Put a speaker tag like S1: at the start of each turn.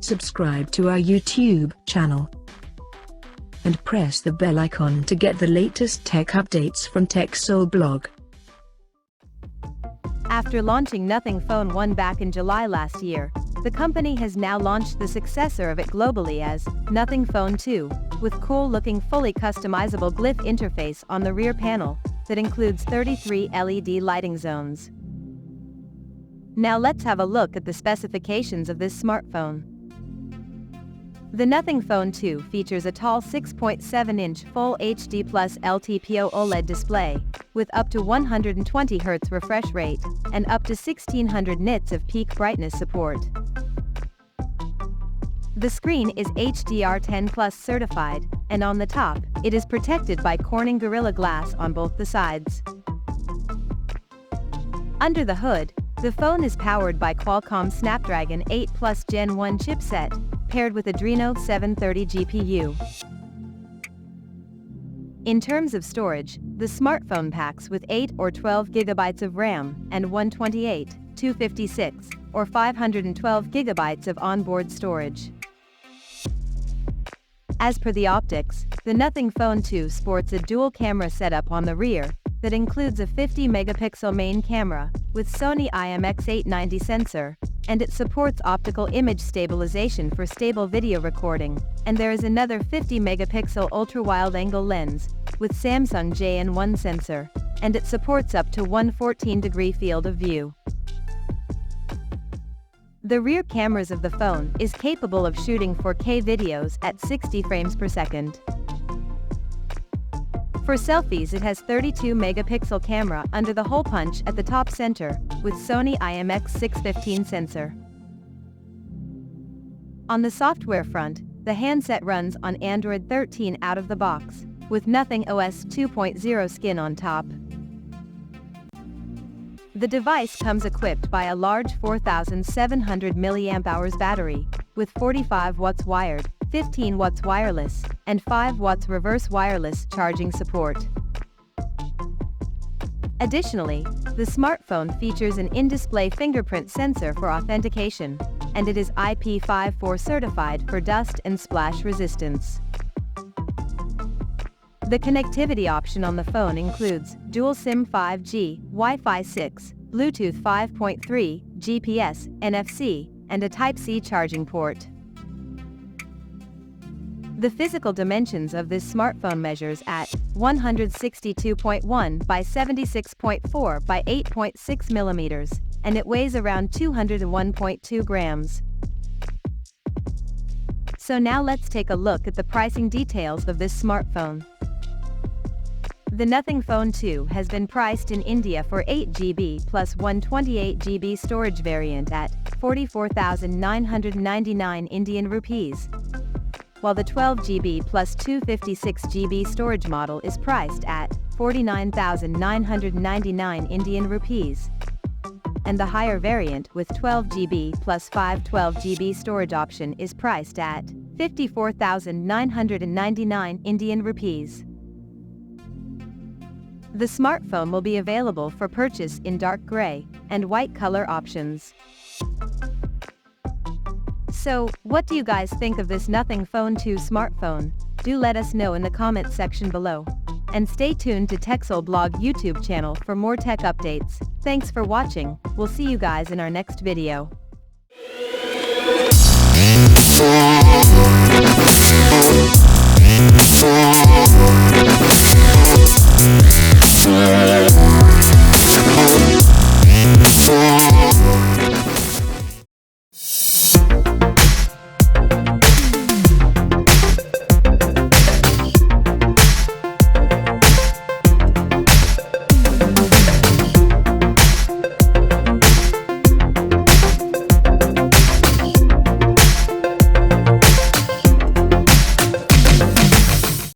S1: subscribe to our YouTube channel, and press the bell icon to get the latest tech updates from TechSole Blog.
S2: After launching Nothing Phone 1 back in July last year, the company has now launched the successor of it globally as Nothing Phone 2, with cool-looking fully customizable glyph interface on the rear panel that includes 33 LED lighting zones. Now let's have a look at the specifications of this smartphone. The Nothing Phone 2 features a tall 6.7-inch Full HD Plus LTPO OLED display, with up to 120 Hz refresh rate, and up to 1600 nits of peak brightness support. The screen is HDR10 Plus certified, and on the top, it is protected by Corning Gorilla Glass on both the sides. Under the hood, the phone is powered by Qualcomm Snapdragon 8 Plus Gen 1 chipset, paired with Adreno 730 GPU. In terms of storage, the smartphone packs with 8 or 12 GB of RAM and 128, 256, or 512 GB of onboard storage. As per the optics, the Nothing Phone 2 sports a dual camera setup on the rear that includes a 50-megapixel main camera with Sony IMX890 sensor, and it supports optical image stabilization for stable video recording, and there is another 50-megapixel ultra-wide-angle lens with Samsung JN1 sensor, and it supports up to 114-degree field of view. The rear cameras of the phone is capable of shooting 4K videos at 60 frames per second. For selfies, it has 32-megapixel camera under the hole punch at the top center, with Sony IMX615 sensor. On the software front, the handset runs on Android 13 out of the box, with Nothing OS 2.0 skin on top. The device comes equipped by a large 4700 mAh battery, with 45 watts wired, 15 watts wireless, and 5 watts reverse wireless charging support. Additionally, the smartphone features an in-display fingerprint sensor for authentication, and it is IP54 certified for dust and splash resistance. The connectivity option on the phone includes dual SIM 5G, Wi-Fi 6, Bluetooth 5.3, GPS, NFC, and a Type-C charging port. The physical dimensions of this smartphone measures at 162.1 by 76.4 by 8.6 millimeters, and it weighs around 201.2 grams. So now let's take a look at the pricing details of this smartphone. The Nothing Phone 2 has been priced in India for 8GB plus 128GB storage variant at 44,999 Indian rupees, while the 12GB plus 256GB storage model is priced at 49,999 Indian rupees, and the higher variant with 12GB plus 512GB storage option is priced at 54,999 Indian rupees. The smartphone will be available for purchase in dark gray and white color options. So, what do you guys think of this Nothing Phone 2 smartphone? Do let us know in the comments section below. And stay tuned to TechSole Blog YouTube channel for more tech updates. Thanks for watching. We'll see you guys in our next video.